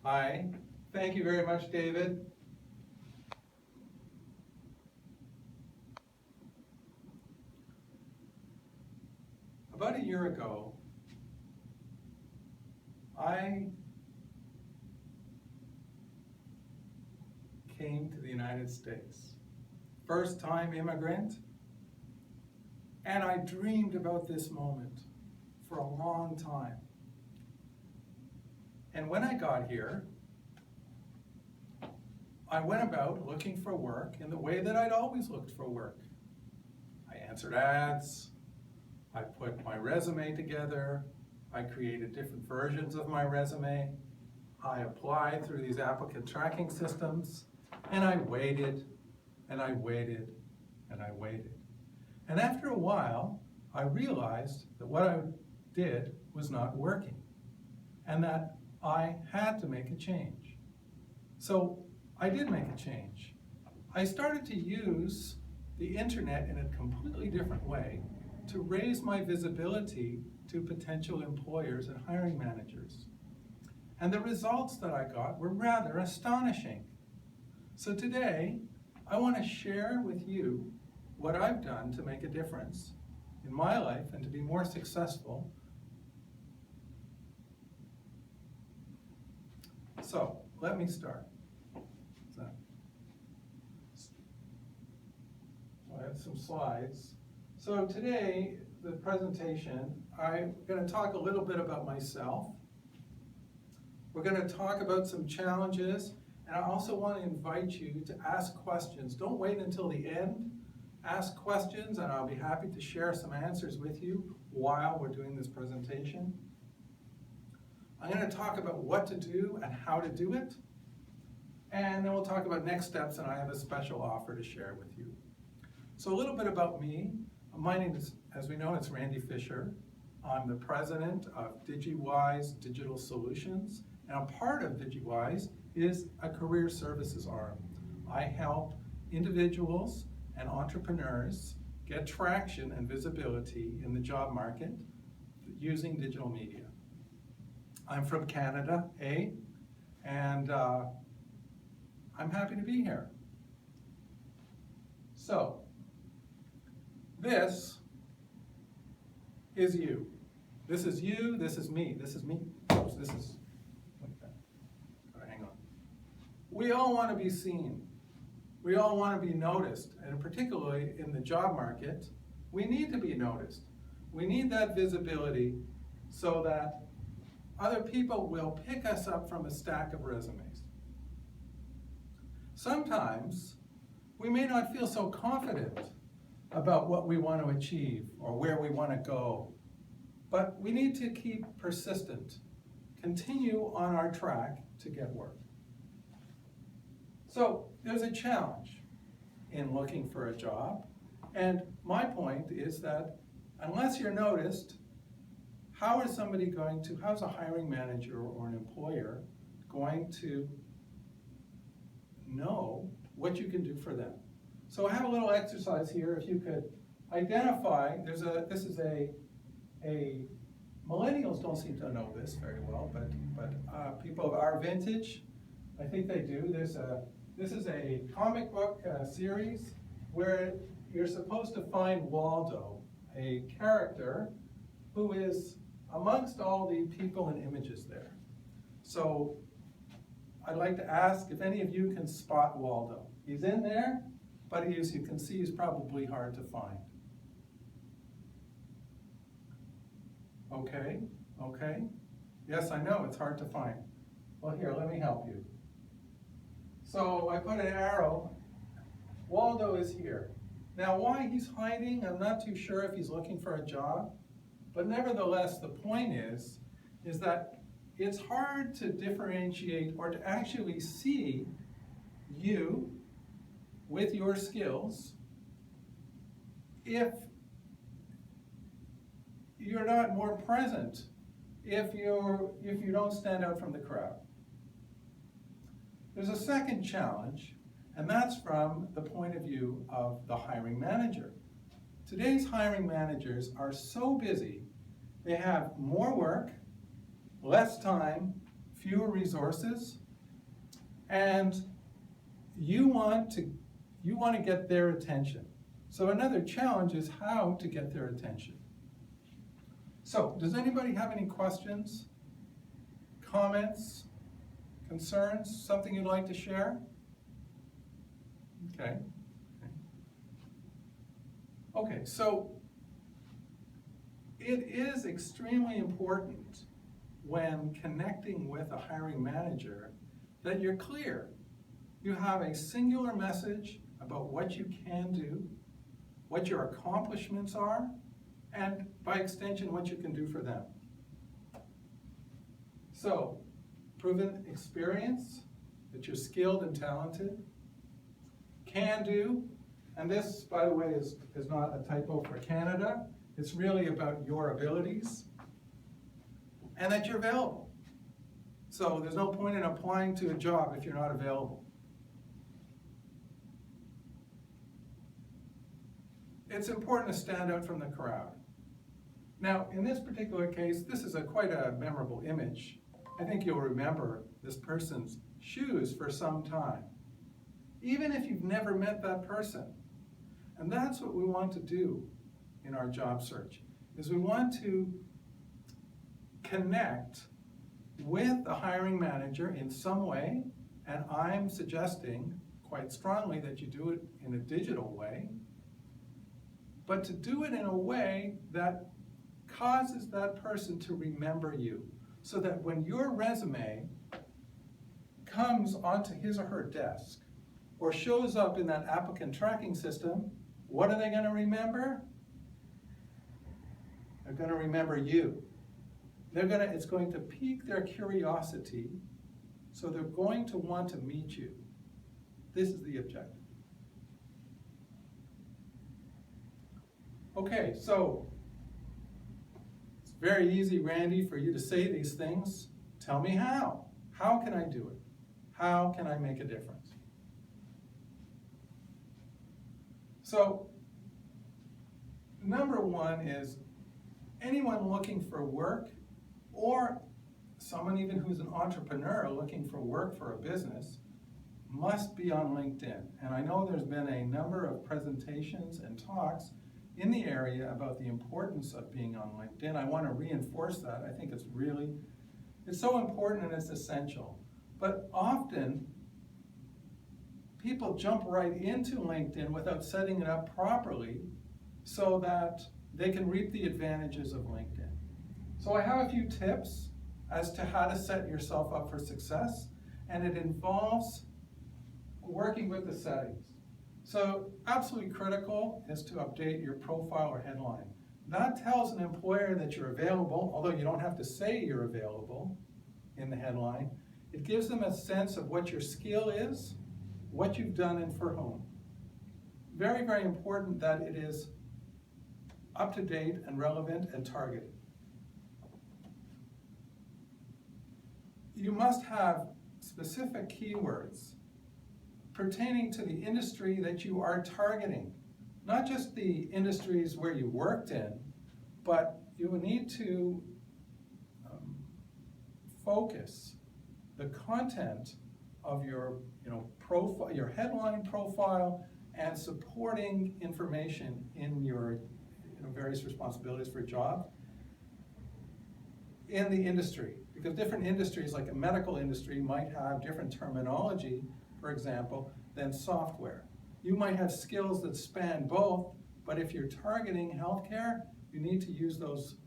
Hi. Thank you very much, David. About a year ago, I came to the United States. First-time immigrant, and I dreamed about this moment for a long time. And when I got here, I went about looking for work in the way that I'd always looked for work. I answered ads, I put my resume together, I created different versions of my resume, I applied through these applicant tracking systems, and I waited, and I waited, and I waited. And after a while, I realized that what I did was not working, and that I had to make a change. So I did make a change. I started to use the internet in a completely different way to raise my visibility to potential employers and hiring managers. And the results that I got were rather astonishing. So today, I want to share with you what I've done to make a difference in my life and to be more successful. So, let me start. So I have some slides. So today, the presentation, I'm going to talk a little bit about myself. We're going to talk about some challenges, and I also want to invite you to ask questions. Don't wait until the end. Ask questions, and I'll be happy to share some answers with you while we're doing this presentation. I'm going to talk about what to do and how to do it, and then we'll talk about next steps, and I have a special offer to share with you. So a little bit about me. My name is, as we know, it's Randy Fisher. I'm the president of DigiWise Digital Solutions, and a part of DigiWise is a career services arm. I help individuals and entrepreneurs get traction and visibility in the job market using digital media. I'm from Canada, and I'm happy to be here. So, this is you. This is you, this is me, this is me. Oops, this is like that. Hang on. We all want to be seen. We all want to be noticed, and particularly in the job market, we need to be noticed. We need that visibility so that other people will pick us up from a stack of resumes. Sometimes we may not feel so confident about what we want to achieve or where we want to go, but we need to keep persistent, continue on our track to get work. So there's a challenge in looking for a job, and my point is that unless you're noticed, how's a hiring manager or an employer going to know what you can do for them? So I have a little exercise here. If you could identify, millennials don't seem to know this very well, but people of our vintage, I think they do. This is a comic book series where you're supposed to find Waldo, a character who is amongst all the people and images there. So I'd like to ask if any of you can spot Waldo. He's in there, but as you can see, he's probably hard to find. Okay. Yes, I know, it's hard to find. Well, here, let me help you. So I put an arrow. Waldo is here. Now, why he's hiding, I'm not too sure if he's looking for a job, but nevertheless, the point is that it's hard to differentiate or to actually see you with your skills if you're not more present, if you don't stand out from the crowd. There's a second challenge, and that's from the point of view of the hiring manager. Today's hiring managers are so busy, they have more work, less time, fewer resources, and you want to get their attention. So another challenge is how to get their attention. So, does anybody have any questions, comments, concerns, something you'd like to share? Okay. Okay, so it is extremely important when connecting with a hiring manager that you're clear. You have a singular message about what you can do, what your accomplishments are, and by extension, what you can do for them. So, proven experience, that you're skilled and talented, can do, and this, by the way, is not a typo for Canada, it's really about your abilities, and that you're available. So there's no point in applying to a job if you're not available. It's important to stand out from the crowd. Now, in this particular case, this is quite a memorable image. I think you'll remember this person's shoes for some time, even if you've never met that person. And that's what we want to do in our job search, is we want to connect with a hiring manager in some way, and I'm suggesting quite strongly that you do it in a digital way, but to do it in a way that causes that person to remember you, so that when your resume comes onto his or her desk or shows up in that applicant tracking system, what are they going to remember? They're going to remember you. It's going to pique their curiosity, so they're going to want to meet you. This is the objective. Okay, so it's very easy, Randy, for you to say these things. Tell me how. How can I do it? How can I make a difference? So, number one is anyone looking for work, or someone even who's an entrepreneur looking for work for a business, must be on LinkedIn. And I know there's been a number of presentations and talks in the area about the importance of being on LinkedIn. I want to reinforce that. I think it's so important and it's essential. But often, people jump right into LinkedIn without setting it up properly so that they can reap the advantages of LinkedIn. So I have a few tips as to how to set yourself up for success, and it involves working with the settings. So absolutely critical is to update your profile or headline. That tells an employer that you're available, although you don't have to say you're available in the headline. It gives them a sense of what your skill is, what you've done, and for whom. Very, very important that it is up to date and relevant and targeted. You must have specific keywords pertaining to the industry that you are targeting. Not just the industries where you worked in, but you will need to focus the content of your profile, your headline profile, and supporting information in your various responsibilities for a job in the industry. Because different industries, like a medical industry, might have different terminology, for example, than software. You might have skills that span both, but if you're targeting healthcare, you need to use those